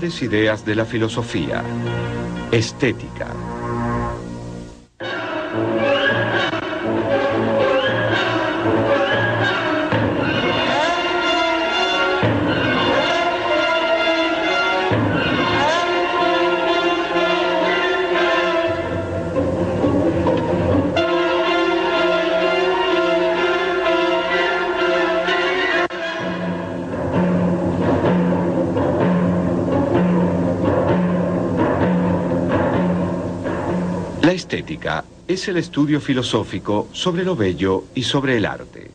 grandes ideas de la filosofía. Estética. La estética es el estudio filosófico sobre lo bello y sobre el arte.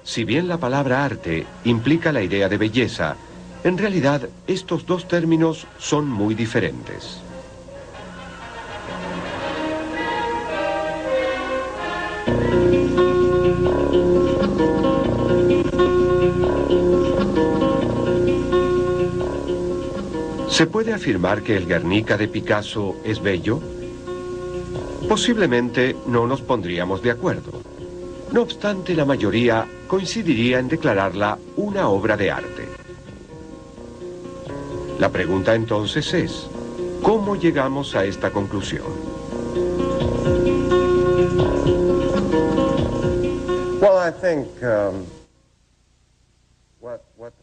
Si bien la palabra arte implica la idea de belleza, en realidad estos dos términos son muy diferentes. ¿Se puede afirmar que el Guernica de Picasso es bello? Posiblemente no nos pondríamos de acuerdo. No obstante, la mayoría coincidiría en declararla una obra de arte. La pregunta entonces es, ¿cómo llegamos a esta conclusión?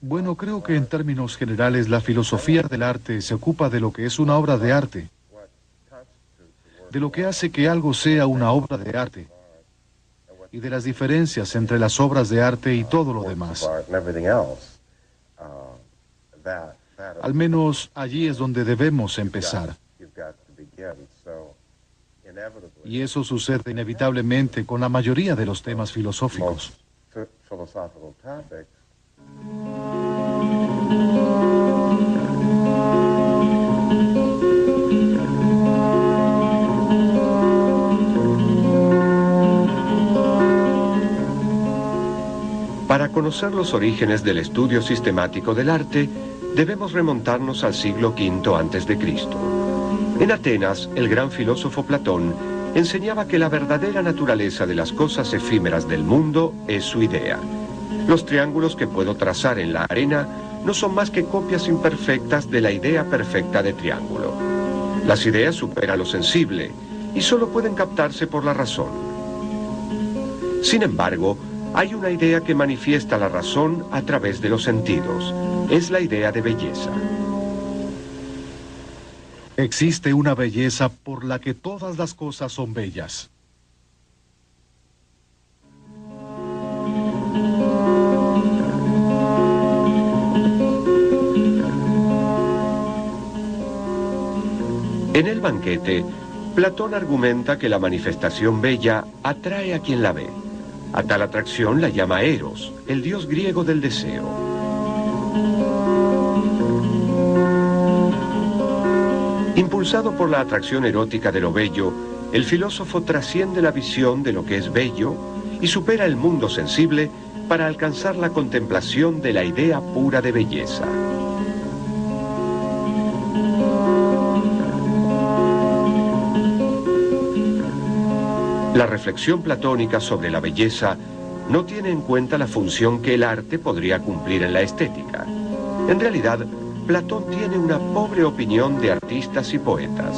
Bueno, creo que en términos generales la filosofía del arte se ocupa de lo que es una obra de arte, de lo que hace que algo sea una obra de arte, y de las diferencias entre las obras de arte y todo lo demás. Al menos allí es donde debemos empezar. Y eso sucede inevitablemente con la mayoría de los temas filosóficos. Para conocer los orígenes del estudio sistemático del arte, debemos remontarnos al siglo V a.C. En Atenas, el gran filósofo Platón enseñaba que la verdadera naturaleza de las cosas efímeras del mundo es su idea. Los triángulos que puedo trazar en la arena no son más que copias imperfectas de la idea perfecta de triángulo. Las ideas superan lo sensible y solo pueden captarse por la razón. Sin embargo, hay una idea que manifiesta la razón a través de los sentidos. Es la idea de belleza. Existe una belleza por la que todas las cosas son bellas. En el banquete, Platón argumenta que la manifestación bella atrae a quien la ve. A tal atracción la llama Eros, el dios griego del deseo. Impulsado por la atracción erótica de lo bello, el filósofo trasciende la visión de lo que es bello y supera el mundo sensible para alcanzar la contemplación de la idea pura de belleza. La reflexión platónica sobre la belleza no tiene en cuenta la función que el arte podría cumplir en la estética. En realidad, Platón tiene una pobre opinión de artistas y poetas.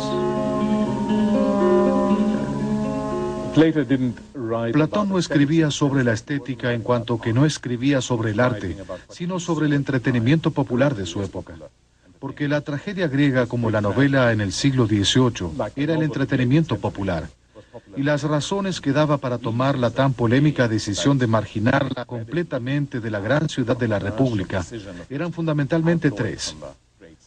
Platón no escribía sobre la estética en cuanto que no escribía sobre el arte, sino sobre el entretenimiento popular de su época. Porque la tragedia griega, como la novela en el siglo XVIII, era el entretenimiento popular. Y las razones que daba para tomar la tan polémica decisión de marginarla completamente de la gran ciudad de la República eran fundamentalmente tres.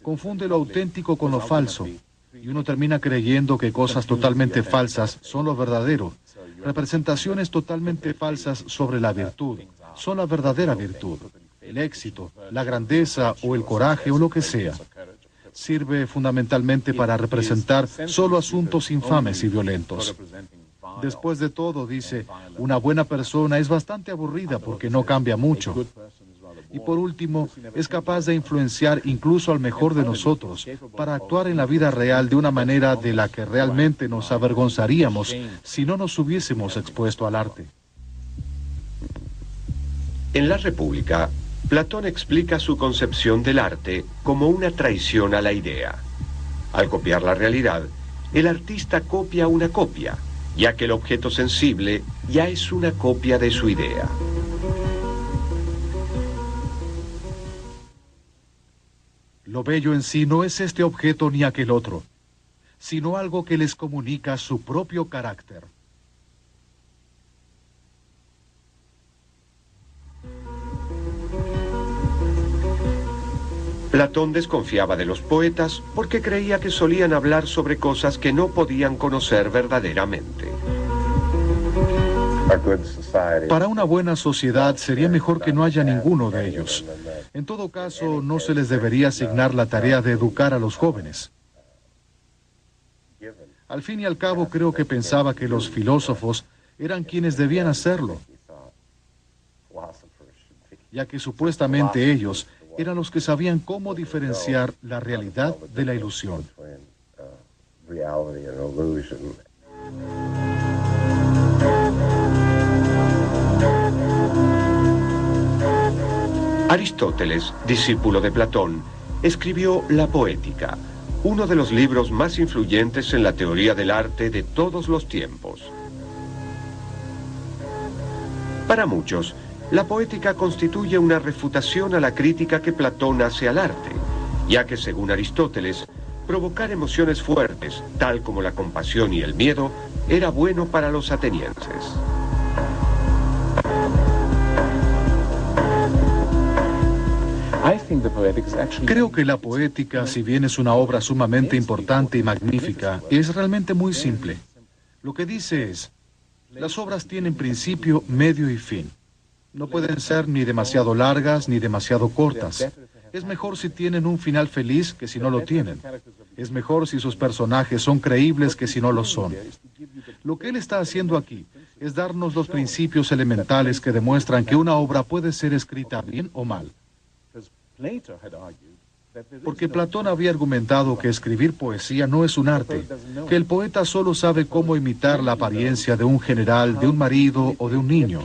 Confunde lo auténtico con lo falso, y uno termina creyendo que cosas totalmente falsas son lo verdadero. Representaciones totalmente falsas sobre la virtud son la verdadera virtud, el éxito, la grandeza o el coraje o lo que sea. Sirve fundamentalmente para representar solo asuntos infames y violentos. Después de todo, dice, una buena persona es bastante aburrida porque no cambia mucho. Y por último, es capaz de influenciar incluso al mejor de nosotros para actuar en la vida real de una manera de la que realmente nos avergonzaríamos si no nos hubiésemos expuesto al arte. En la República, Platón explica su concepción del arte como una traición a la idea. Al copiar la realidad, el artista copia una copia, ya que el objeto sensible ya es una copia de su idea. Lo bello en sí no es este objeto ni aquel otro, sino algo que les comunica su propio carácter. Platón desconfiaba de los poetas porque creía que solían hablar sobre cosas que no podían conocer verdaderamente. Para una buena sociedad sería mejor que no haya ninguno de ellos. En todo caso, no se les debería asignar la tarea de educar a los jóvenes. Al fin y al cabo, creo que pensaba que los filósofos eran quienes debían hacerlo, ya que supuestamente ellos eran los que sabían cómo diferenciar la realidad de la ilusión. Aristóteles, discípulo de Platón, escribió La Poética, uno de los libros más influyentes en la teoría del arte de todos los tiempos. Para muchos, la poética constituye una refutación a la crítica que Platón hace al arte, ya que, según Aristóteles, provocar emociones fuertes, tal como la compasión y el miedo, era bueno para los atenienses. Creo que la poética, si bien es una obra sumamente importante y magnífica, es realmente muy simple. Lo que dice es, las obras tienen principio, medio y fin. No pueden ser ni demasiado largas ni demasiado cortas. Es mejor si tienen un final feliz que si no lo tienen. Es mejor si sus personajes son creíbles que si no lo son. Lo que él está haciendo aquí es darnos los principios elementales que demuestran que una obra puede ser escrita bien o mal. Porque Platón había argumentado que escribir poesía no es un arte, que el poeta solo sabe cómo imitar la apariencia de un general, de un marido o de un niño.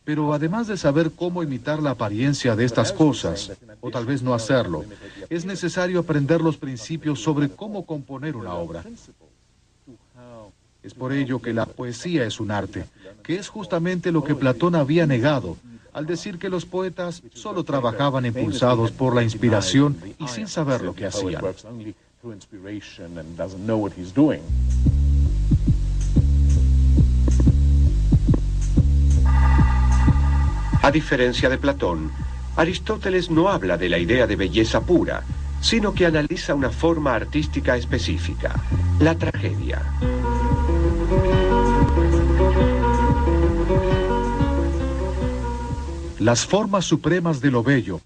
Pero además de saber cómo imitar la apariencia de estas cosas, o tal vez no hacerlo, es necesario aprender los principios sobre cómo componer una obra. Es por ello que la poesía es un arte, que es justamente lo que Platón había negado, al decir que los poetas solo trabajaban impulsados por la inspiración y sin saber lo que hacían. A diferencia de Platón, Aristóteles no habla de la idea de belleza pura, sino que analiza una forma artística específica, la tragedia. Las formas supremas de lo bello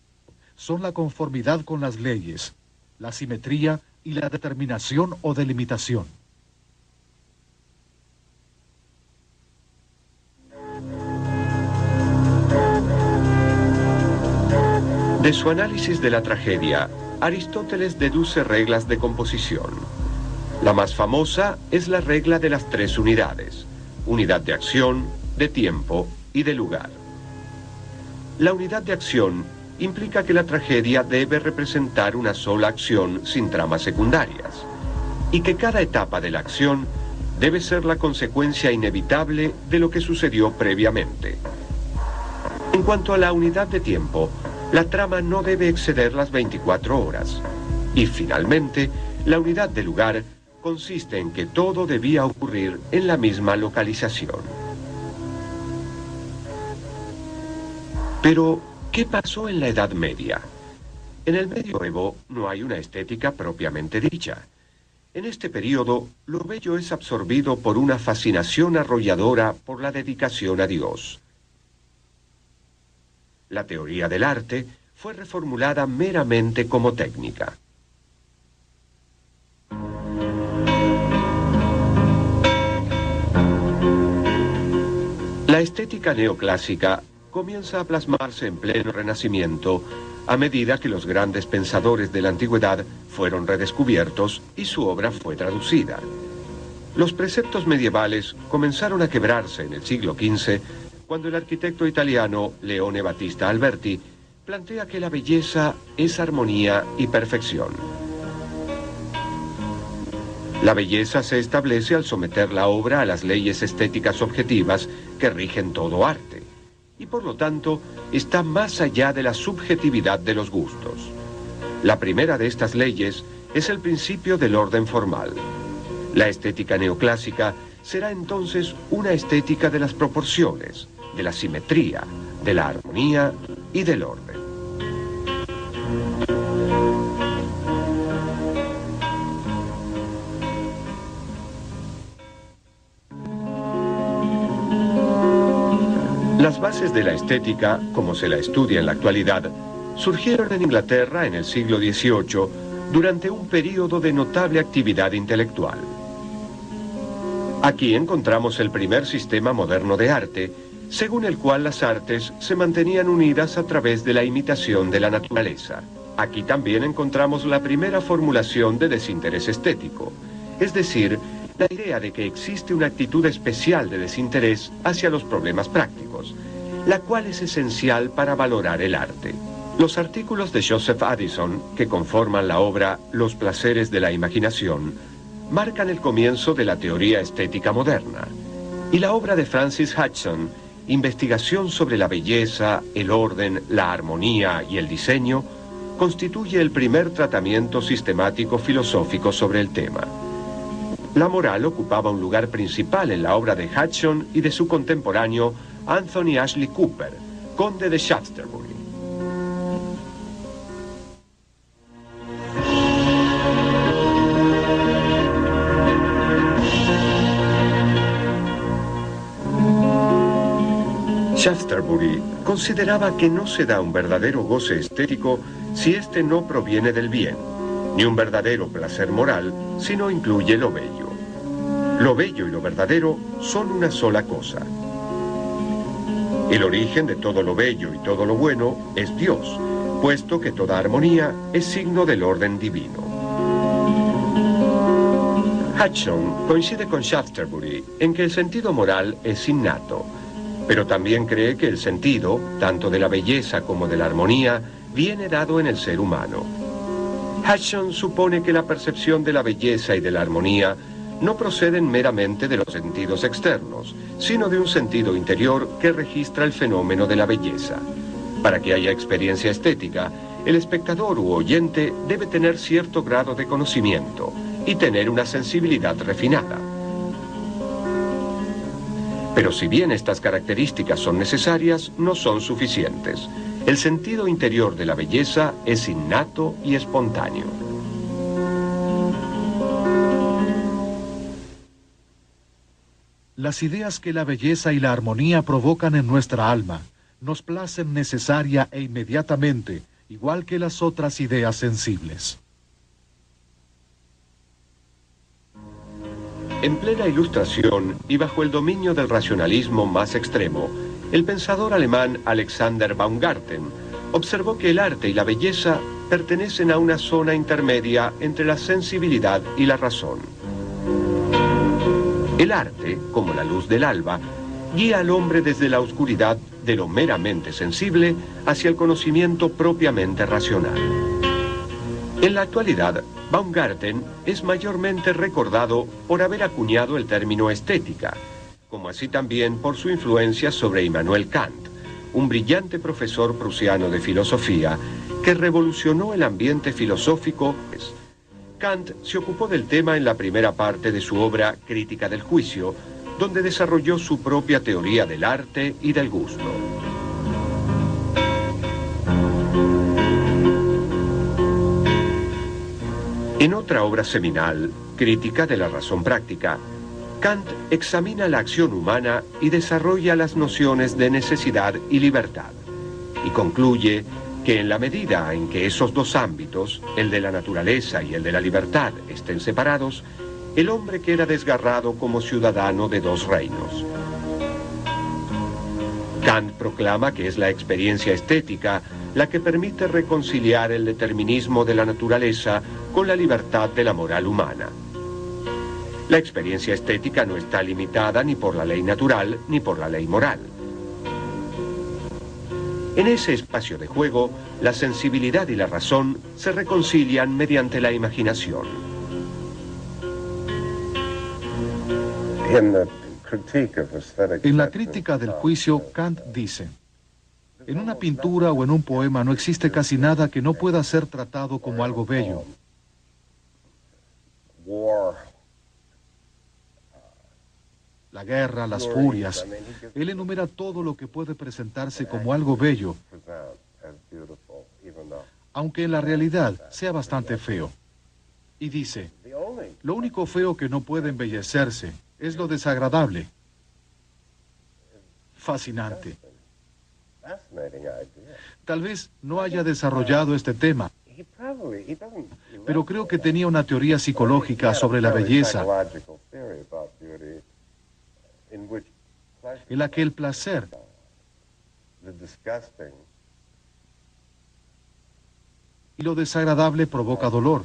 son la conformidad con las leyes, la simetría y la determinación o delimitación. De su análisis de la tragedia, Aristóteles deduce reglas de composición. La más famosa es la regla de las 3 unidades: unidad de acción, de tiempo y de lugar. La unidad de acción implica que la tragedia debe representar una sola acción sin tramas secundarias, y que cada etapa de la acción debe ser la consecuencia inevitable de lo que sucedió previamente. En cuanto a la unidad de tiempo, la trama no debe exceder las 24 horas. Y finalmente, la unidad de lugar consiste en que todo debía ocurrir en la misma localización. Pero, ¿qué pasó en la Edad Media? En el Medioevo no hay una estética propiamente dicha. En este periodo, lo bello es absorbido por una fascinación arrolladora por la dedicación a Dios. La teoría del arte fue reformulada meramente como técnica. La estética neoclásica comienza a plasmarse en pleno Renacimiento a medida que los grandes pensadores de la antigüedad fueron redescubiertos y su obra fue traducida. Los preceptos medievales comenzaron a quebrarse en el siglo XV cuando el arquitecto italiano Leone Battista Alberti plantea que la belleza es armonía y perfección. La belleza se establece al someter la obra a las leyes estéticas objetivas que rigen todo arte, y por lo tanto está más allá de la subjetividad de los gustos. La primera de estas leyes es el principio del orden formal. La estética neoclásica será entonces una estética de las proporciones, de la simetría, de la armonía y del orden. Las bases de la estética, como se la estudia en la actualidad, surgieron en Inglaterra en el siglo XVIII durante un período de notable actividad intelectual. Aquí encontramos el primer sistema moderno de arte, según el cual las artes se mantenían unidas a través de la imitación de la naturaleza. Aquí también encontramos la primera formulación de desinterés estético, es decir, la idea de que existe una actitud especial de desinterés hacia los problemas prácticos, la cual es esencial para valorar el arte. Los artículos de Joseph Addison, que conforman la obra Los placeres de la imaginación, marcan el comienzo de la teoría estética moderna, y la obra de Francis Hudson, Investigación sobre la belleza, el orden, la armonía y el diseño, constituye el primer tratamiento sistemático filosófico sobre el tema. La moral ocupaba un lugar principal en la obra de Hudson y de su contemporáneo Anthony Ashley Cooper, conde de Shaftesbury. Shaftesbury consideraba que no se da un verdadero goce estético si éste no proviene del bien, ni un verdadero placer moral si no incluye lo bello. Lo bello y lo verdadero son una sola cosa. El origen de todo lo bello y todo lo bueno es Dios, puesto que toda armonía es signo del orden divino. Hudson coincide con Shaftesbury en que el sentido moral es innato, pero también cree que el sentido, tanto de la belleza como de la armonía, viene dado en el ser humano. Hudson supone que la percepción de la belleza y de la armonía no proceden meramente de los sentidos externos, sino de un sentido interior que registra el fenómeno de la belleza. Para que haya experiencia estética, el espectador u oyente debe tener cierto grado de conocimiento y tener una sensibilidad refinada. Pero si bien estas características son necesarias, no son suficientes. El sentido interior de la belleza es innato y espontáneo. Las ideas que la belleza y la armonía provocan en nuestra alma nos placen necesaria e inmediatamente, igual que las otras ideas sensibles. En plena Ilustración y bajo el dominio del racionalismo más extremo, el pensador alemán Alexander Baumgarten observó que el arte y la belleza pertenecen a una zona intermedia entre la sensibilidad y la razón. El arte, como la luz del alba, guía al hombre desde la oscuridad de lo meramente sensible hacia el conocimiento propiamente racional. En la actualidad, Baumgarten es mayormente recordado por haber acuñado el término estética, como así también por su influencia sobre Immanuel Kant, un brillante profesor prusiano de filosofía que revolucionó el ambiente filosófico. Kant se ocupó del tema en la primera parte de su obra Crítica del Juicio, donde desarrolló su propia teoría del arte y del gusto. En otra obra seminal, Crítica de la Razón Práctica, Kant examina la acción humana y desarrolla las nociones de necesidad y libertad, y concluye que en la medida en que esos dos ámbitos, el de la naturaleza y el de la libertad, estén separados, el hombre queda desgarrado como ciudadano de dos reinos. Kant proclama que es la experiencia estética la que permite reconciliar el determinismo de la naturaleza con la libertad de la moral humana. La experiencia estética no está limitada ni por la ley natural ni por la ley moral. En ese espacio de juego, la sensibilidad y la razón se reconcilian mediante la imaginación. En la crítica del juicio, Kant dice: en una pintura o en un poema no existe casi nada que no pueda ser tratado como algo bello. La guerra, las furias. Él enumera todo lo que puede presentarse como algo bello, aunque en la realidad sea bastante feo. Y dice: lo único feo que no puede embellecerse es lo desagradable. Fascinante. Tal vez no haya desarrollado este tema, pero creo que tenía una teoría psicológica sobre la belleza, en la que el placer y lo desagradable provoca dolor,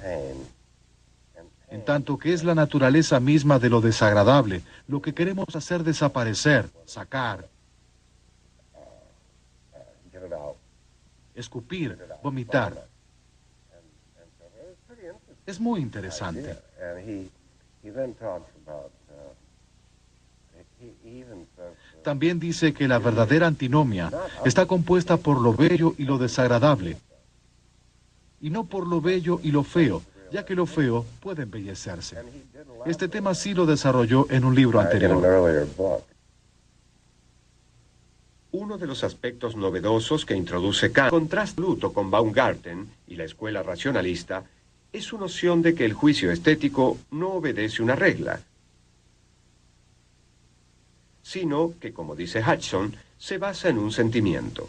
en tanto que es la naturaleza misma de lo desagradable lo que queremos hacer desaparecer, sacar, escupir, vomitar. Es muy interesante. También dice que la verdadera antinomia está compuesta por lo bello y lo desagradable, y no por lo bello y lo feo, ya que lo feo puede embellecerse. Este tema sí lo desarrolló en un libro anterior. Uno de los aspectos novedosos que introduce Kant, en contraste absoluto con Baumgarten y la escuela racionalista, es su noción de que el juicio estético no obedece una regla, sino que, como dice Hudson, se basa en un sentimiento.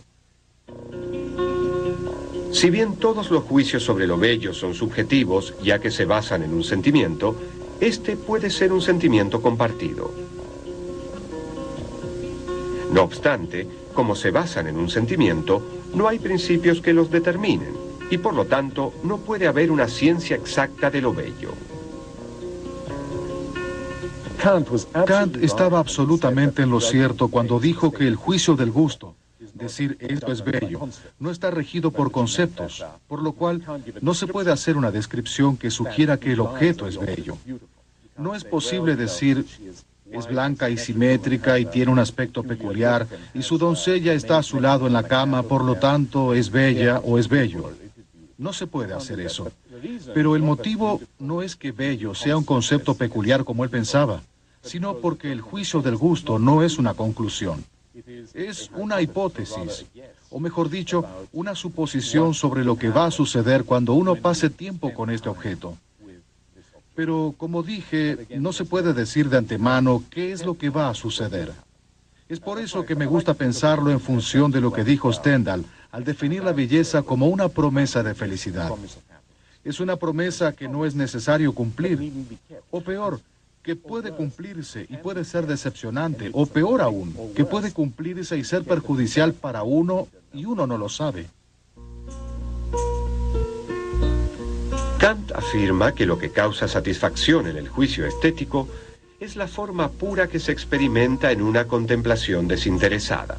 Si bien todos los juicios sobre lo bello son subjetivos, ya que se basan en un sentimiento, este puede ser un sentimiento compartido. No obstante, como se basan en un sentimiento, no hay principios que los determinen, y por lo tanto no puede haber una ciencia exacta de lo bello. Kant estaba absolutamente en lo cierto cuando dijo que el juicio del gusto, decir esto es bello, no está regido por conceptos, por lo cual no se puede hacer una descripción que sugiera que el objeto es bello. No es posible decir: es blanca y simétrica y tiene un aspecto peculiar, y su doncella está a su lado en la cama, por lo tanto es bella o es bello. No se puede hacer eso. Pero el motivo no es que bello sea un concepto peculiar como él pensaba, sino porque el juicio del gusto no es una conclusión. Es una hipótesis, o mejor dicho, una suposición sobre lo que va a suceder cuando uno pase tiempo con este objeto. Pero, como dije, no se puede decir de antemano qué es lo que va a suceder. Es por eso que me gusta pensarlo en función de lo que dijo Stendhal al definir la belleza como una promesa de felicidad. Es una promesa que no es necesario cumplir, o peor, que puede cumplirse y puede ser decepcionante, o peor aún, que puede cumplirse y ser perjudicial para uno y uno no lo sabe. Kant afirma que lo que causa satisfacción en el juicio estético es la forma pura que se experimenta en una contemplación desinteresada.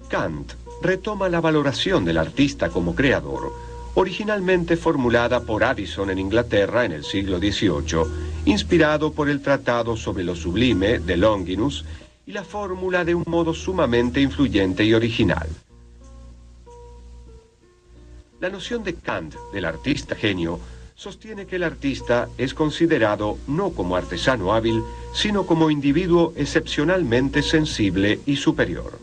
Kant retoma la valoración del artista como creador, originalmente formulada por Addison en Inglaterra en el siglo XVIII, inspirado por el Tratado sobre lo Sublime de Longinus y la fórmula de un modo sumamente influyente y original. La noción de Kant del artista genio sostiene que el artista es considerado no como artesano hábil, sino como individuo excepcionalmente sensible y superior.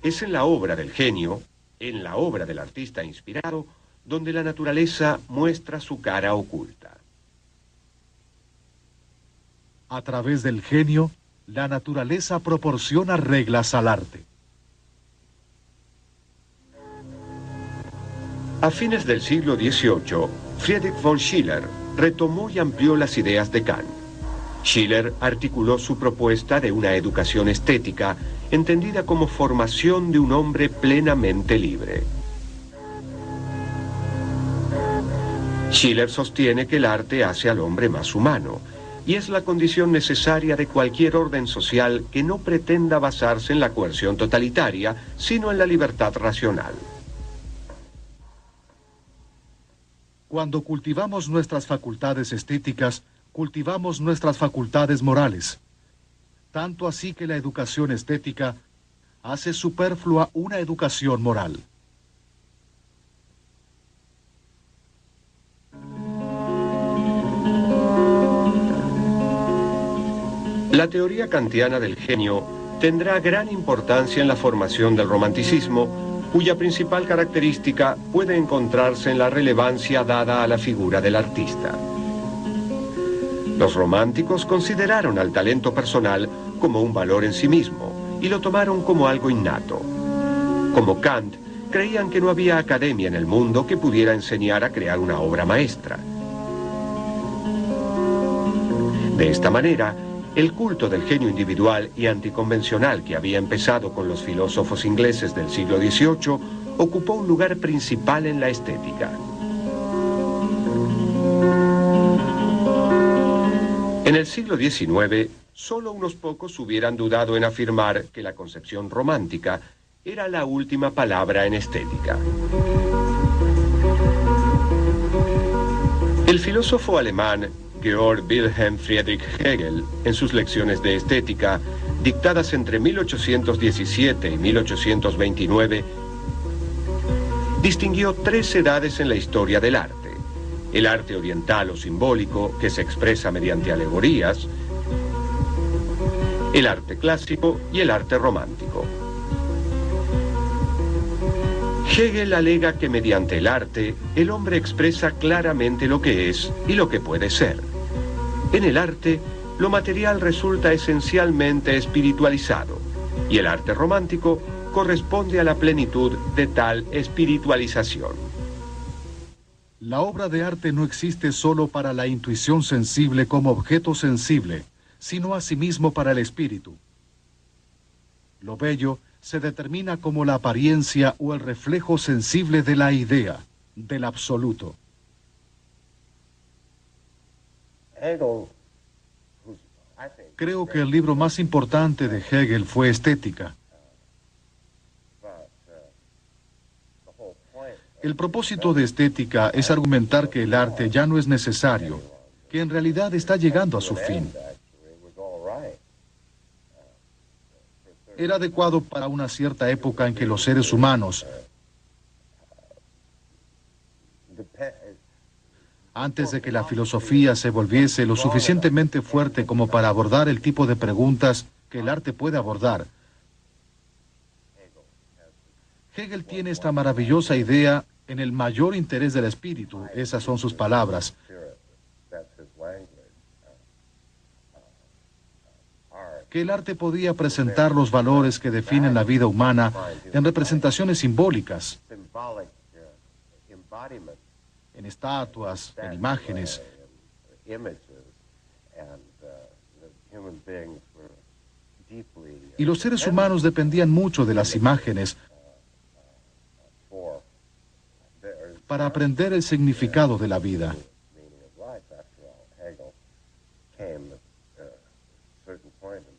Es en la obra del genio, en la obra del artista inspirado, donde la naturaleza muestra su cara oculta. A través del genio, la naturaleza proporciona reglas al arte. A fines del siglo XVIII, Friedrich von Schiller retomó y amplió las ideas de Kant. Schiller articuló su propuesta de una educación estética entendida como formación de un hombre plenamente libre. Schiller sostiene que el arte hace al hombre más humano, y es la condición necesaria de cualquier orden social que no pretenda basarse en la coerción totalitaria, sino en la libertad racional. Cuando cultivamos nuestras facultades estéticas, cultivamos nuestras facultades morales. Tanto así que la educación estética hace superflua una educación moral. La teoría kantiana del genio tendrá gran importancia en la formación del romanticismo, cuya principal característica puede encontrarse en la relevancia dada a la figura del artista. Los románticos consideraron al talento personal como un valor en sí mismo y lo tomaron como algo innato. Como Kant, creían que no había academia en el mundo que pudiera enseñar a crear una obra maestra. De esta manera, el culto del genio individual y anticonvencional que había empezado con los filósofos ingleses del siglo XVIII ocupó un lugar principal en la estética. En el siglo XIX, solo unos pocos hubieran dudado en afirmar que la concepción romántica era la última palabra en estética. El filósofo alemán Georg Wilhelm Friedrich Hegel, en sus lecciones de estética, dictadas entre 1817 y 1829, distinguió tres edades en la historia del arte: el arte oriental o simbólico, que se expresa mediante alegorías, el arte clásico y el arte romántico. Hegel alega que mediante el arte, el hombre expresa claramente lo que es y lo que puede ser. En el arte, lo material resulta esencialmente espiritualizado, y el arte romántico corresponde a la plenitud de tal espiritualización. La obra de arte no existe solo para la intuición sensible como objeto sensible, sino asimismo para el espíritu. Lo bello se determina como la apariencia o el reflejo sensible de la idea, del absoluto. Creo que el libro más importante de Hegel fue Estética. El propósito de Estética es argumentar que el arte ya no es necesario, que en realidad está llegando a su fin. Era adecuado para una cierta época en que los seres humanos, antes de que la filosofía se volviese lo suficientemente fuerte como para abordar el tipo de preguntas que el arte puede abordar, Hegel tiene esta maravillosa idea en el mayor interés del espíritu, esas son sus palabras. Que el arte podía presentar los valores que definen la vida humana en representaciones simbólicas, en estatuas, en imágenes. Y los seres humanos dependían mucho de las imágenes para aprender el significado de la vida.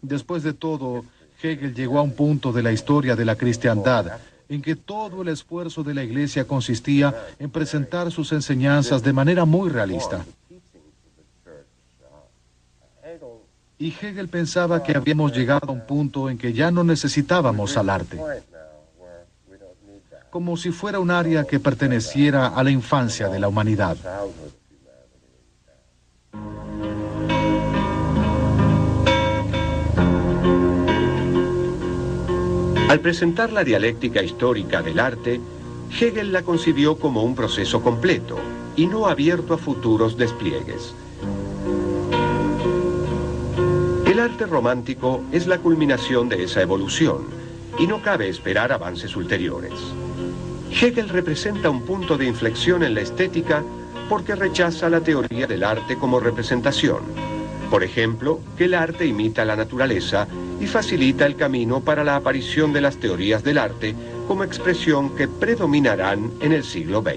Después de todo, Hegel llegó a un punto de la historia de la cristiandad en que todo el esfuerzo de la Iglesia consistía en presentar sus enseñanzas de manera muy realista. Y Hegel pensaba que habíamos llegado a un punto en que ya no necesitábamos al arte, como si fuera un área que perteneciera a la infancia de la humanidad. Al presentar la dialéctica histórica del arte, Hegel la concibió como un proceso completo y no abierto a futuros despliegues. El arte romántico es la culminación de esa evolución y no cabe esperar avances ulteriores. Hegel representa un punto de inflexión en la estética porque rechaza la teoría del arte como representación. Por ejemplo, que el arte imita la naturaleza y facilita el camino para la aparición de las teorías del arte como expresión que predominarán en el siglo XX.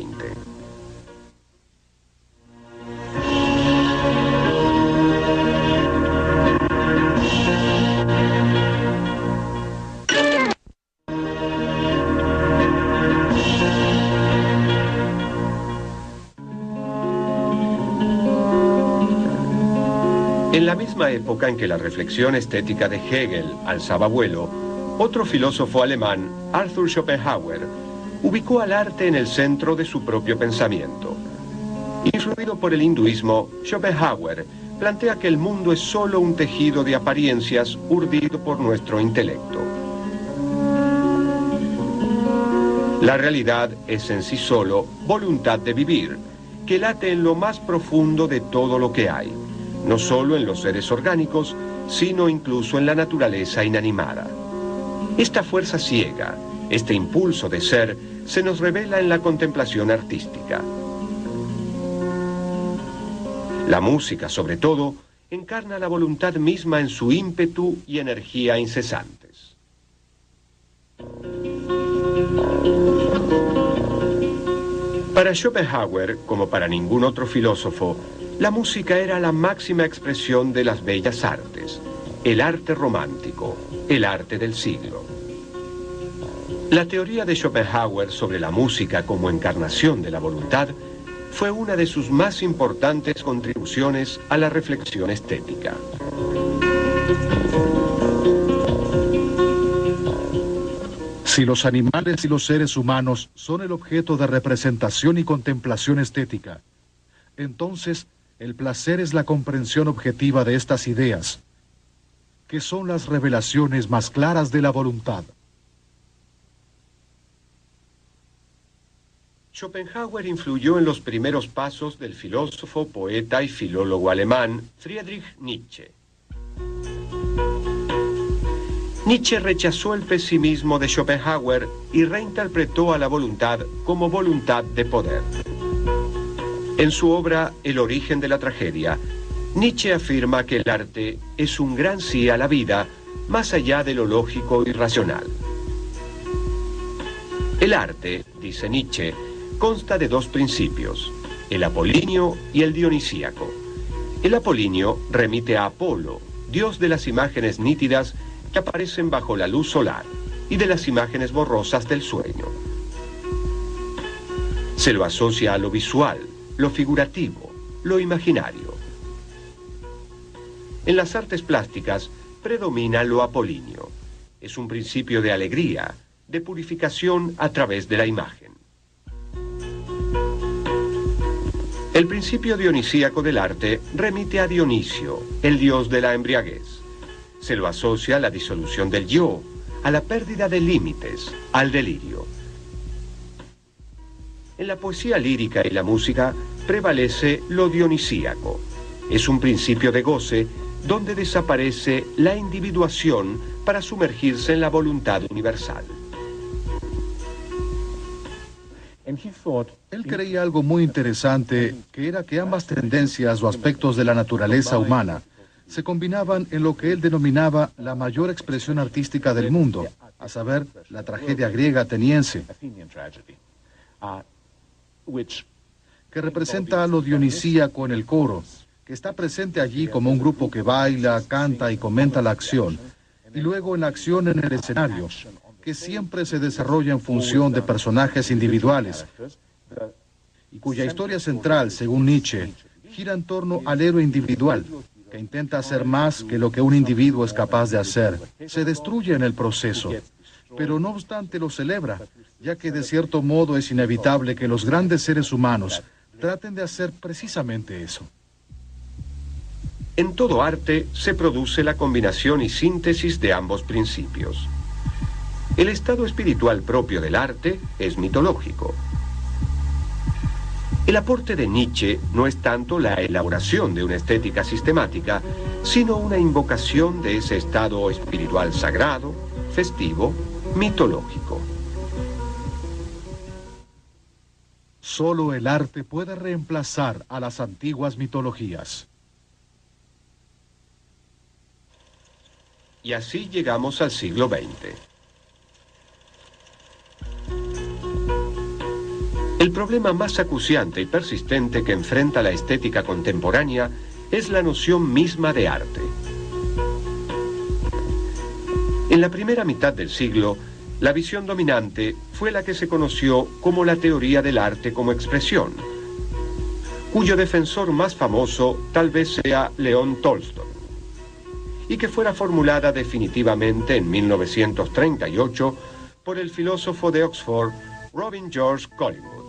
En la misma época en que la reflexión estética de Hegel alzaba vuelo, otro filósofo alemán, Arthur Schopenhauer, ubicó al arte en el centro de su propio pensamiento. Influido por el hinduismo, Schopenhauer plantea que el mundo es solo un tejido de apariencias urdido por nuestro intelecto. La realidad es en sí solo voluntad de vivir, que late en lo más profundo de todo lo que hay, no solo en los seres orgánicos, sino incluso en la naturaleza inanimada. Esta fuerza ciega, este impulso de ser, se nos revela en la contemplación artística. La música, sobre todo, encarna la voluntad misma en su ímpetu y energía incesantes. Para Schopenhauer, como para ningún otro filósofo, la música era la máxima expresión de las bellas artes, el arte romántico, el arte del siglo. La teoría de Schopenhauer sobre la música como encarnación de la voluntad fue una de sus más importantes contribuciones a la reflexión estética. Si los animales y los seres humanos son el objeto de representación y contemplación estética, entonces el placer es la comprensión objetiva de estas ideas, que son las revelaciones más claras de la voluntad. Schopenhauer influyó en los primeros pasos del filósofo, poeta y filólogo alemán Friedrich Nietzsche. Nietzsche rechazó el pesimismo de Schopenhauer y reinterpretó a la voluntad como voluntad de poder. En su obra El origen de la tragedia, Nietzsche afirma que el arte es un gran sí a la vida, más allá de lo lógico y racional. El arte, dice Nietzsche, consta de dos principios, el apolíneo y el dionisíaco. El apolíneo remite a Apolo, dios de las imágenes nítidas que aparecen bajo la luz solar y de las imágenes borrosas del sueño. Se lo asocia a lo visual, lo figurativo, lo imaginario. En las artes plásticas predomina lo apolíneo. Es un principio de alegría, de purificación a través de la imagen. El principio dionisíaco del arte remite a Dionisio, el dios de la embriaguez. Se lo asocia a la disolución del yo, a la pérdida de límites, al delirio. En la poesía lírica y la música prevalece lo dionisíaco. Es un principio de goce donde desaparece la individuación para sumergirse en la voluntad universal. Él creía algo muy interesante, que era que ambas tendencias o aspectos de la naturaleza humana se combinaban en lo que él denominaba la mayor expresión artística del mundo, a saber, la tragedia griega ateniense, que representa a lo dionisíaco en el coro, que está presente allí como un grupo que baila, canta y comenta la acción, y luego en la acción en el escenario, que siempre se desarrolla en función de personajes individuales, y cuya historia central, según Nietzsche, gira en torno al héroe individual, que intenta hacer más que lo que un individuo es capaz de hacer. Se destruye en el proceso, pero no obstante lo celebra, ya que de cierto modo es inevitable que los grandes seres humanos traten de hacer precisamente eso. En todo arte se produce la combinación y síntesis de ambos principios. El estado espiritual propio del arte es mitológico. El aporte de Nietzsche no es tanto la elaboración de una estética sistemática, sino una invocación de ese estado espiritual sagrado, festivo, mitológico. Solo el arte puede reemplazar a las antiguas mitologías. Y así llegamos al siglo XX. El problema más acuciante y persistente que enfrenta la estética contemporánea es la noción misma de arte. En la primera mitad del siglo, la visión dominante fue la que se conoció como la teoría del arte como expresión. cuyo defensor más famoso tal vez sea León Tolstoy, y que fuera formulada definitivamente en 1938 por el filósofo de Oxford, Robin George Collingwood.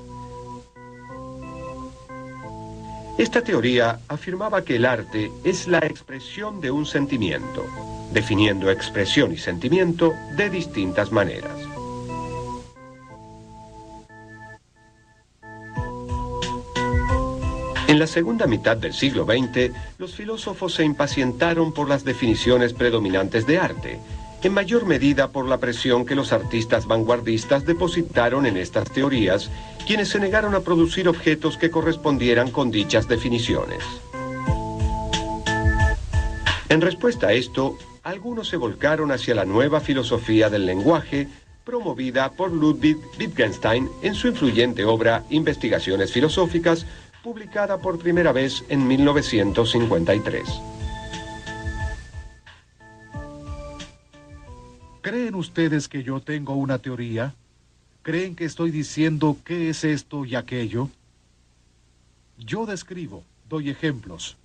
Esta teoría afirmaba que el arte es la expresión de un sentimiento, definiendo expresión y sentimiento de distintas maneras. En la segunda mitad del siglo XX, los filósofos se impacientaron por las definiciones predominantes de arte, en mayor medida por la presión que los artistas vanguardistas depositaron en estas teorías, quienes se negaron a producir objetos que correspondieran con dichas definiciones. En respuesta a esto, algunos se volcaron hacia la nueva filosofía del lenguaje, promovida por Ludwig Wittgenstein en su influyente obra Investigaciones filosóficas, publicada por primera vez en 1953. ¿Creen ustedes que yo tengo una teoría? ¿Creen que estoy diciendo qué es esto y aquello? Yo describo, doy ejemplos.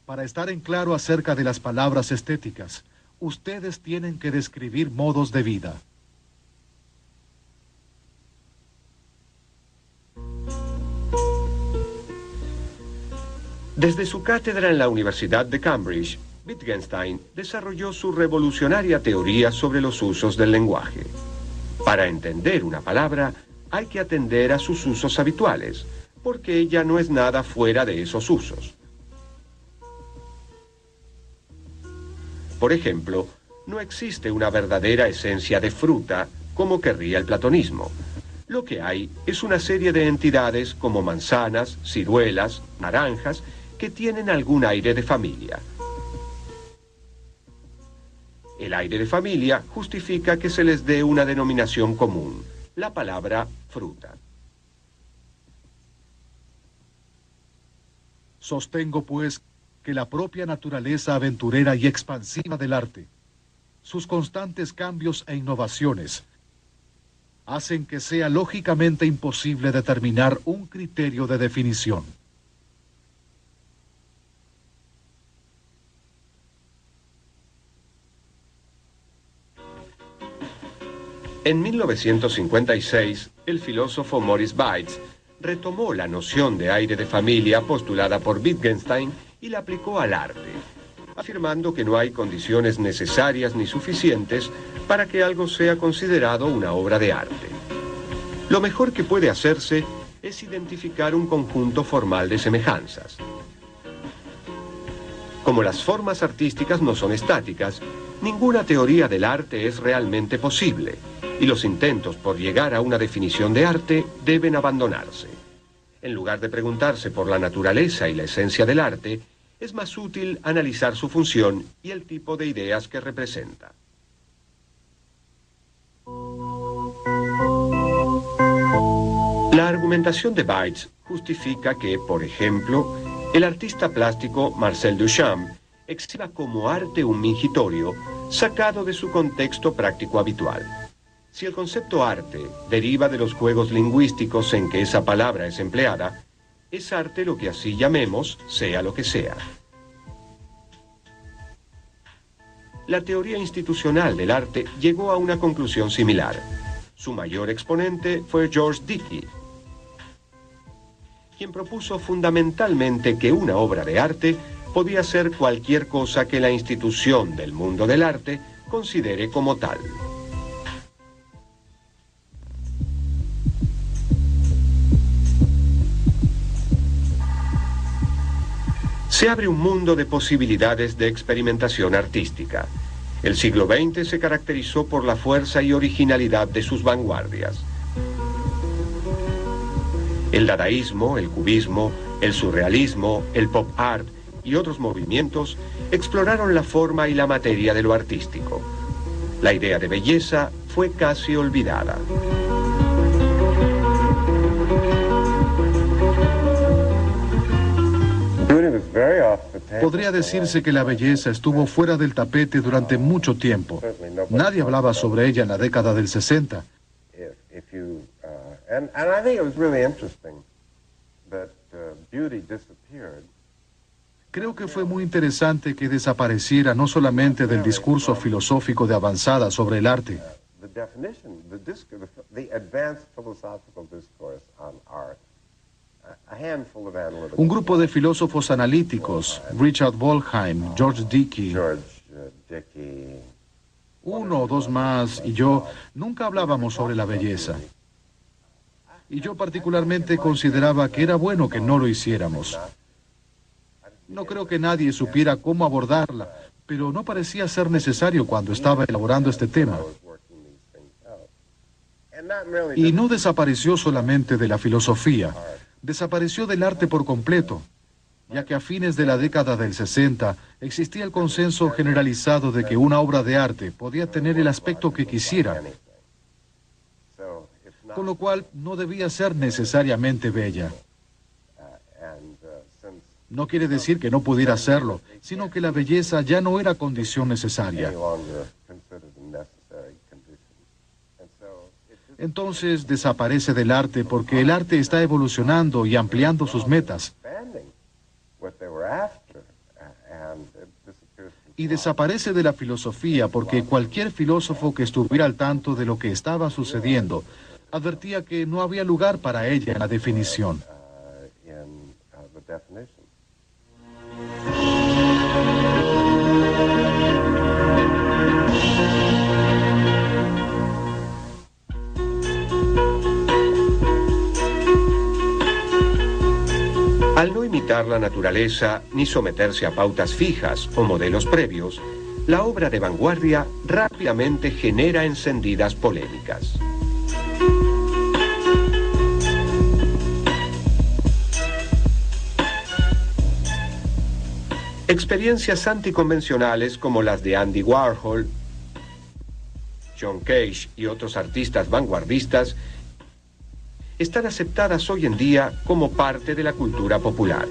Para estar en claro acerca de las palabras estéticas, ustedes tienen que describir modos de vida. Desde su cátedra en la Universidad de Cambridge, Wittgenstein desarrolló su revolucionaria teoría sobre los usos del lenguaje. Para entender una palabra, hay que atender a sus usos habituales, porque ella no es nada fuera de esos usos. Por ejemplo, no existe una verdadera esencia de fruta, como querría el platonismo. Lo que hay es una serie de entidades como manzanas, ciruelas, naranjas, que tienen algún aire de familia. El aire de familia justifica que se les dé una denominación común, la palabra fruta. Sostengo, pues, que la propia naturaleza aventurera y expansiva del arte, sus constantes cambios e innovaciones, hacen que sea lógicamente imposible determinar un criterio de definición. En 1956, el filósofo Maurice Bates retomó la noción de aire de familia postulada por Wittgenstein y la aplicó al arte, afirmando que no hay condiciones necesarias ni suficientes para que algo sea considerado una obra de arte. Lo mejor que puede hacerse es identificar un conjunto formal de semejanzas. Como las formas artísticas no son estáticas, ninguna teoría del arte es realmente posible, y los intentos por llegar a una definición de arte deben abandonarse. En lugar de preguntarse por la naturaleza y la esencia del arte, es más útil analizar su función y el tipo de ideas que representa. La argumentación de Bates justifica que, por ejemplo, el artista plástico Marcel Duchamp exhiba como arte un mingitorio sacado de su contexto práctico habitual. Si el concepto arte deriva de los juegos lingüísticos en que esa palabra es empleada, es arte lo que así llamemos, sea lo que sea. La teoría institucional del arte llegó a una conclusión similar. Su mayor exponente fue George Dickey, quien propuso fundamentalmente que una obra de arte podía ser cualquier cosa que la institución del mundo del arte considere como tal. Se abre un mundo de posibilidades de experimentación artística. El siglo XX se caracterizó por la fuerza y originalidad de sus vanguardias. El dadaísmo, el cubismo, el surrealismo, el pop art y otros movimientos exploraron la forma y la materia de lo artístico. La idea de belleza fue casi olvidada. Podría decirse que la belleza estuvo fuera del tapete durante mucho tiempo. Nadie hablaba sobre ella en la década del 60. Creo que fue muy interesante que desapareciera no solamente del discurso filosófico de avanzada sobre el arte, un grupo de filósofos analíticos, Richard Wollheim, George Dickey, uno o dos más y yo, nunca hablábamos sobre la belleza. Y yo particularmente consideraba que era bueno que no lo hiciéramos. No creo que nadie supiera cómo abordarla, pero no parecía ser necesario cuando estaba elaborando este tema. Y no desapareció solamente de la filosofía, desapareció del arte por completo, ya que a fines de la década del 60 existía el consenso generalizado de que una obra de arte podía tener el aspecto que quisiera, con lo cual no debía ser necesariamente bella. No quiere decir que no pudiera serlo, sino que la belleza ya no era condición necesaria. Entonces desaparece del arte porque el arte está evolucionando y ampliando sus metas. Y desaparece de la filosofía porque cualquier filósofo que estuviera al tanto de lo que estaba sucediendo advertía que no había lugar para ella en la definición. Al no imitar la naturaleza ni someterse a pautas fijas o modelos previos, la obra de vanguardia rápidamente genera encendidas polémicas. Experiencias anticonvencionales como las de Andy Warhol, John Cage y otros artistas vanguardistas están aceptadas hoy en día como parte de la cultura popular.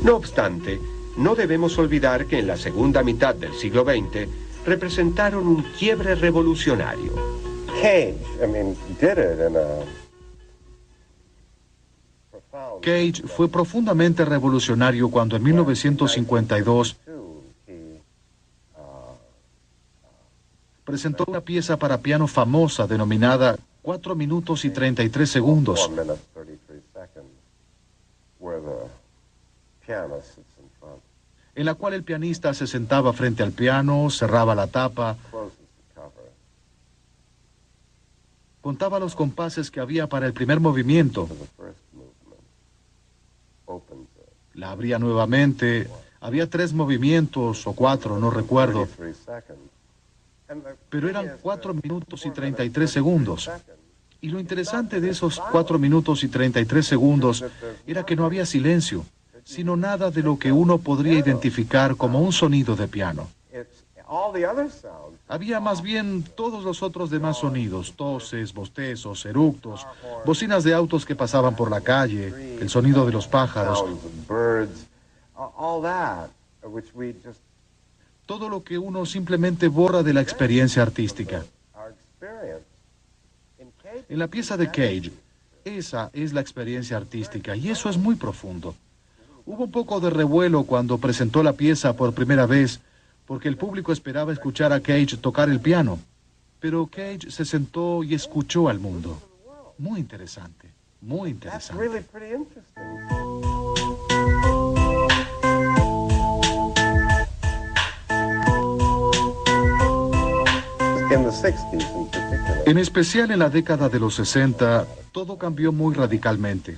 No obstante, no debemos olvidar que en la segunda mitad del siglo XX representaron un quiebre revolucionario. Cage fue profundamente revolucionario cuando en 1952 presentó una pieza para piano famosa denominada 4 minutos y 33 segundos, en la cual el pianista se sentaba frente al piano, cerraba la tapa, contaba los compases que había para el primer movimiento, la abría nuevamente, había 3 movimientos o 4, no recuerdo, pero eran 4 minutos y 33 segundos. Y lo interesante de esos 4 minutos y 33 segundos era que no había silencio, sino nada de lo que uno podría identificar como un sonido de piano. Había más bien todos los otros demás sonidos, toses, bostezos, eructos, bocinas de autos que pasaban por la calle, el sonido de los pájaros, todo lo que uno simplemente borra de la experiencia artística. En la pieza de Cage, esa es la experiencia artística y eso es muy profundo. Hubo un poco de revuelo cuando presentó la pieza por primera vez, porque el público esperaba escuchar a Cage tocar el piano. Pero Cage se sentó y escuchó al mundo. Muy interesante, muy interesante. En especial en la década de los 60, todo cambió muy radicalmente.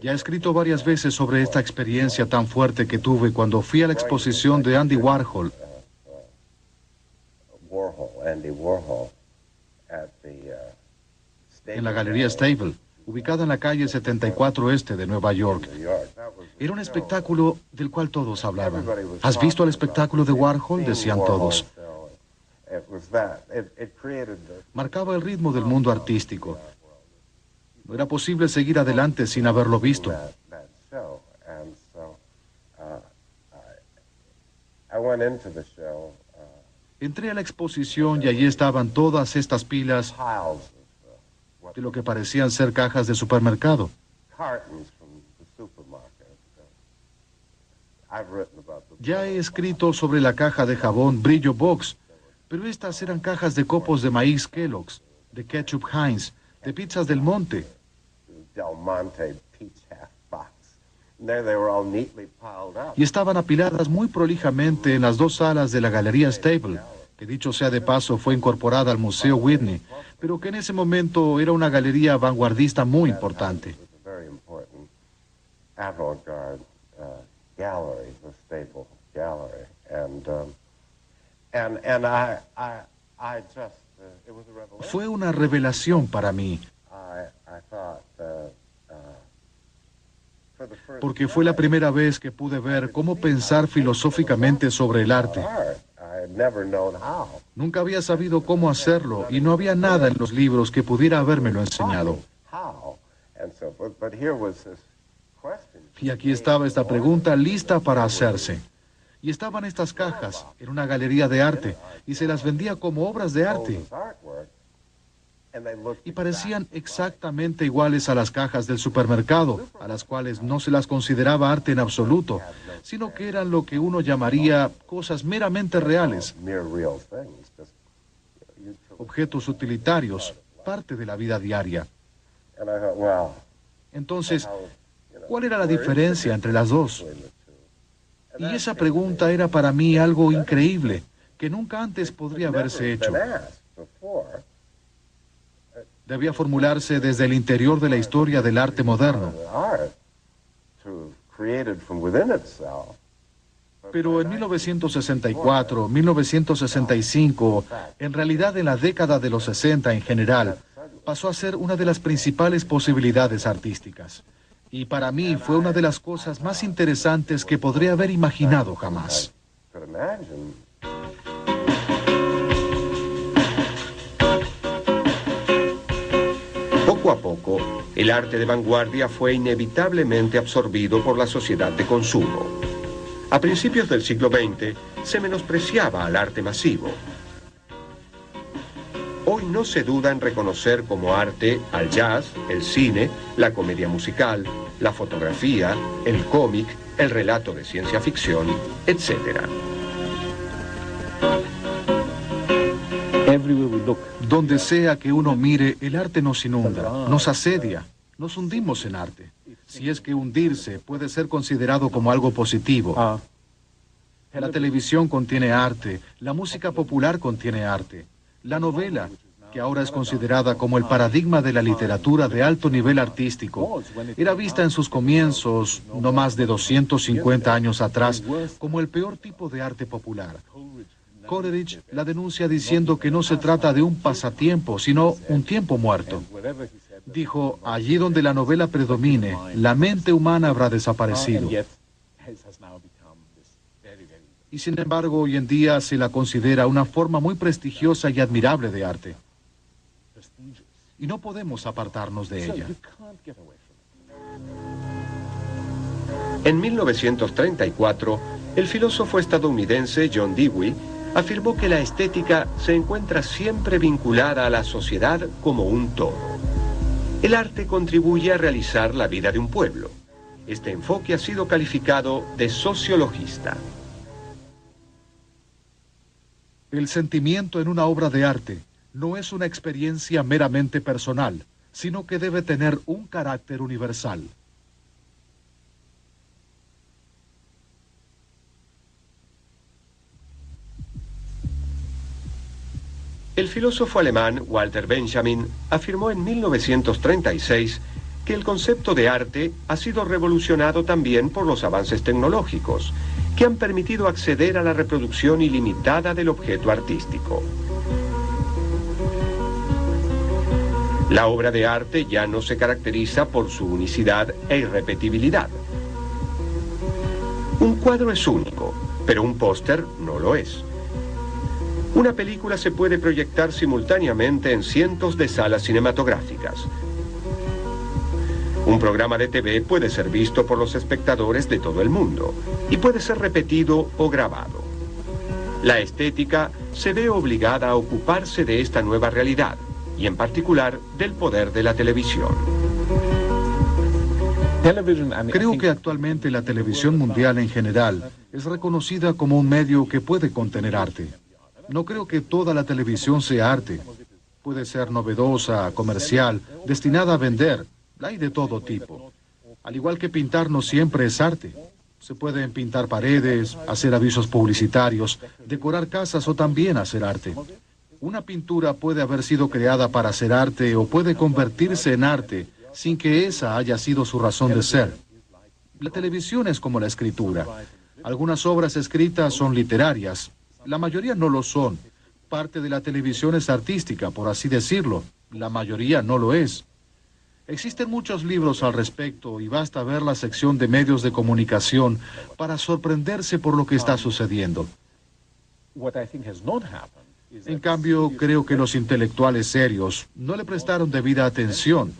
Ya he escrito varias veces sobre esta experiencia tan fuerte que tuve cuando fui a la exposición de Andy Warhol en la Galería Stable, ubicada en la calle 74 Este de Nueva York. Era un espectáculo del cual todos hablaban. ¿Has visto el espectáculo de Warhol?, decían todos. Marcaba el ritmo del mundo artístico. No era posible seguir adelante sin haberlo visto. Entré a la exposición y allí estaban todas estas pilas de lo que parecían ser cajas de supermercado. Ya he escrito sobre la caja de jabón Brillo Box, pero estas eran cajas de copos de maíz Kellogg's, de ketchup Heinz, de pizzas Del Monte. Y estaban apiladas muy prolijamente en las dos salas de la Galería Stable, que dicho sea de paso fue incorporada al Museo Whitney, pero que en ese momento era una galería vanguardista muy importante. Fue una revelación para mí, porque fue la primera vez que pude ver cómo pensar filosóficamente sobre el arte. Nunca había sabido cómo hacerlo y no había nada en los libros que pudiera habérmelo enseñado. Y aquí estaba esta pregunta lista para hacerse. Y estaban estas cajas en una galería de arte y se las vendía como obras de arte. Y parecían exactamente iguales a las cajas del supermercado, a las cuales no se las consideraba arte en absoluto, sino que eran lo que uno llamaría cosas meramente reales, objetos utilitarios, parte de la vida diaria. Entonces, ¿cuál era la diferencia entre las dos? Y esa pregunta era para mí algo increíble, que nunca antes podría haberse hecho. Debía formularse desde el interior de la historia del arte moderno. Pero en 1964, 1965, en realidad en la década de los 60 en general, pasó a ser una de las principales posibilidades artísticas. Y para mí fue una de las cosas más interesantes que podría haber imaginado jamás. Poco a poco, el arte de vanguardia fue inevitablemente absorbido por la sociedad de consumo. A principios del siglo XX, se menospreciaba al arte masivo. Hoy no se duda en reconocer como arte al jazz, el cine, la comedia musical, la fotografía, el cómic, el relato de ciencia ficción, etc. Donde sea que uno mire, el arte nos inunda, nos asedia, nos hundimos en arte. Si es que hundirse puede ser considerado como algo positivo. La televisión contiene arte, la música popular contiene arte. La novela, que ahora es considerada como el paradigma de la literatura de alto nivel artístico, era vista en sus comienzos, no más de 250 años atrás, como el peor tipo de arte popular. Coleridge la denuncia diciendo que no se trata de un pasatiempo, sino un tiempo muerto. Dijo, allí donde la novela predomine, la mente humana habrá desaparecido. Y sin embargo, hoy en día se la considera una forma muy prestigiosa y admirable de arte. Y no podemos apartarnos de ella. En 1934, el filósofo estadounidense John Dewey afirmó que la estética se encuentra siempre vinculada a la sociedad como un todo. El arte contribuye a realizar la vida de un pueblo. Este enfoque ha sido calificado de sociologista. El sentimiento en una obra de arte no es una experiencia meramente personal, sino que debe tener un carácter universal. El filósofo alemán Walter Benjamin afirmó en 1936 que el concepto de arte ha sido revolucionado también por los avances tecnológicos, que han permitido acceder a la reproducción ilimitada del objeto artístico. La obra de arte ya no se caracteriza por su unicidad e irrepetibilidad. Un cuadro es único, pero un póster no lo es. Una película se puede proyectar simultáneamente en cientos de salas cinematográficas. Un programa de TV puede ser visto por los espectadores de todo el mundo y puede ser repetido o grabado. La estética se ve obligada a ocuparse de esta nueva realidad y en particular del poder de la televisión. Creo que actualmente la televisión mundial en general es reconocida como un medio que puede contener arte. No creo que toda la televisión sea arte. Puede ser novedosa, comercial, destinada a vender. Hay de todo tipo. Al igual que pintar no siempre es arte. Se pueden pintar paredes, hacer avisos publicitarios, decorar casas o también hacer arte. Una pintura puede haber sido creada para hacer arte o puede convertirse en arte sin que esa haya sido su razón de ser. La televisión es como la escritura. Algunas obras escritas son literarias, la mayoría no lo son. Parte de la televisión es artística, por así decirlo. La mayoría no lo es. Existen muchos libros al respecto y basta ver la sección de medios de comunicación para sorprenderse por lo que está sucediendo. En cambio, creo que los intelectuales serios no le prestaron debida atención,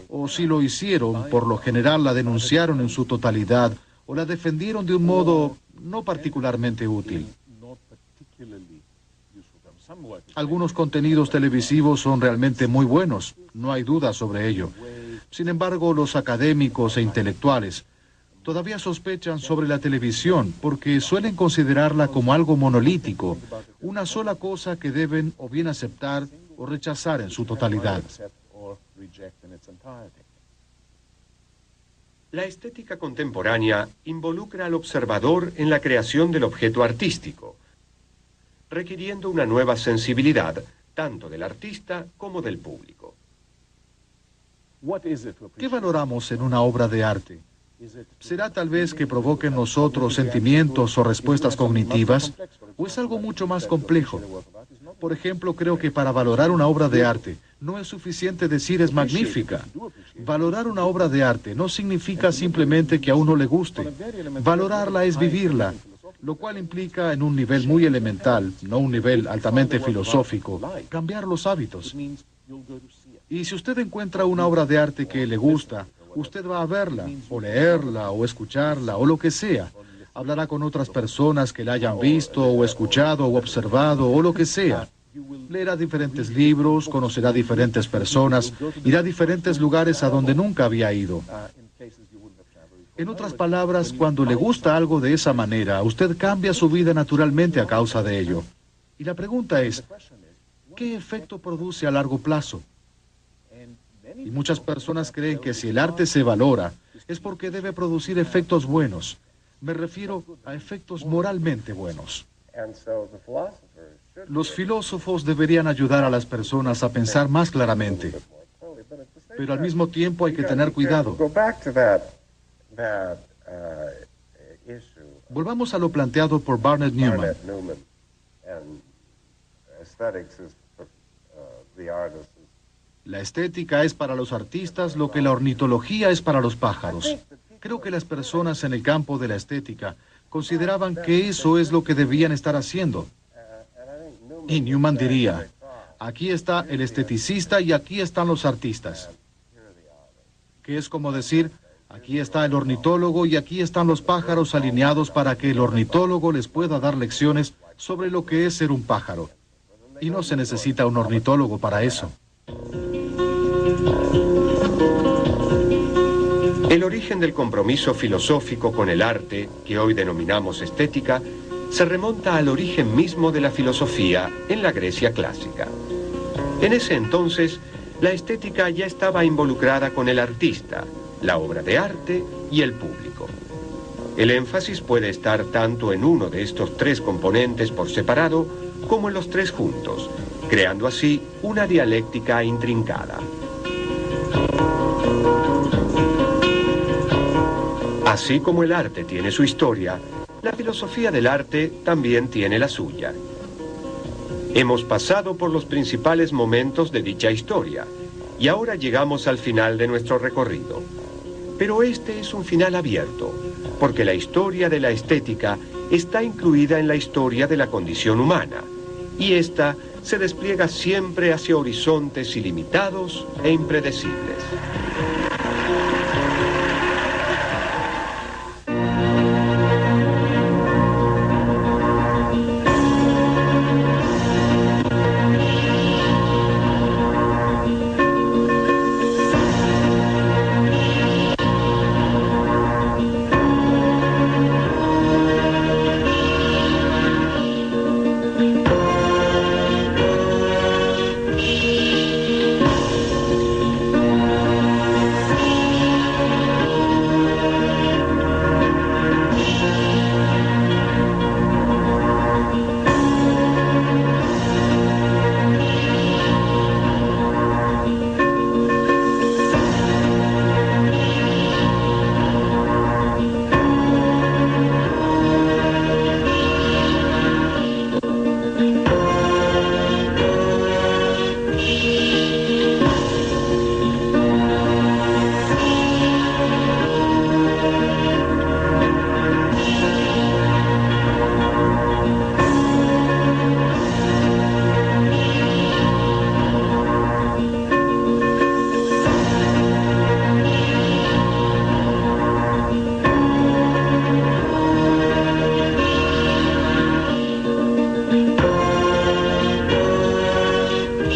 o si lo hicieron, por lo general la denunciaron en su totalidad o la defendieron de un modo no particularmente útil. Algunos contenidos televisivos son realmente muy buenos, no hay duda sobre ello. Sin embargo, los académicos e intelectuales todavía sospechan sobre la televisión porque suelen considerarla como algo monolítico, una sola cosa que deben o bien aceptar o rechazar en su totalidad. La estética contemporánea involucra al observador en la creación del objeto artístico, requiriendo una nueva sensibilidad, tanto del artista como del público. ¿Qué valoramos en una obra de arte? ¿Será tal vez que provoque en nosotros sentimientos o respuestas cognitivas? ¿O es algo mucho más complejo? Por ejemplo, creo que para valorar una obra de arte no es suficiente decir es magnífica. Valorar una obra de arte no significa simplemente que a uno le guste. Valorarla es vivirla, lo cual implica en un nivel muy elemental, no un nivel altamente filosófico, cambiar los hábitos. Y si usted encuentra una obra de arte que le gusta, usted va a verla, o leerla, o escucharla, o lo que sea. Hablará con otras personas que la hayan visto, o escuchado, o observado, o lo que sea. Leerá diferentes libros, conocerá diferentes personas, irá a diferentes lugares a donde nunca había ido. En otras palabras, cuando le gusta algo de esa manera, usted cambia su vida naturalmente a causa de ello. Y la pregunta es, ¿qué efecto produce a largo plazo? Y muchas personas creen que si el arte se valora, es porque debe producir efectos buenos. Me refiero a efectos moralmente buenos. Los filósofos deberían ayudar a las personas a pensar más claramente. Pero al mismo tiempo hay que tener cuidado. Volvamos a lo planteado por Barnett Newman. La estética es para los artistas lo que la ornitología es para los pájaros. Creo que las personas en el campo de la estética consideraban que eso es lo que debían estar haciendo. Y Newman diría, aquí está el esteticista y aquí están los artistas. Que es como decir, aquí está el ornitólogo y aquí están los pájaros alineados para que el ornitólogo les pueda dar lecciones sobre lo que es ser un pájaro. Y no se necesita un ornitólogo para eso. El origen del compromiso filosófico con el arte, que hoy denominamos estética, se remonta al origen mismo de la filosofía en la Grecia clásica. En ese entonces, la estética ya estaba involucrada con el artista, la obra de arte y el público. El énfasis puede estar tanto en uno de estos tres componentes por separado, como en los tres juntos, creando así una dialéctica intrincada. Así como el arte tiene su historia, la filosofía del arte también tiene la suya. Hemos pasado por los principales momentos de dicha historia, y ahora llegamos al final de nuestro recorrido. Pero este es un final abierto, porque la historia de la estética está incluida en la historia de la condición humana, y esta se despliega siempre hacia horizontes ilimitados e impredecibles.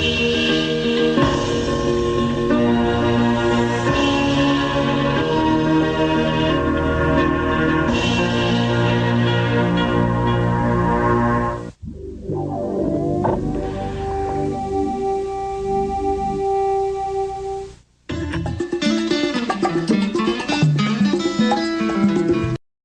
Dios.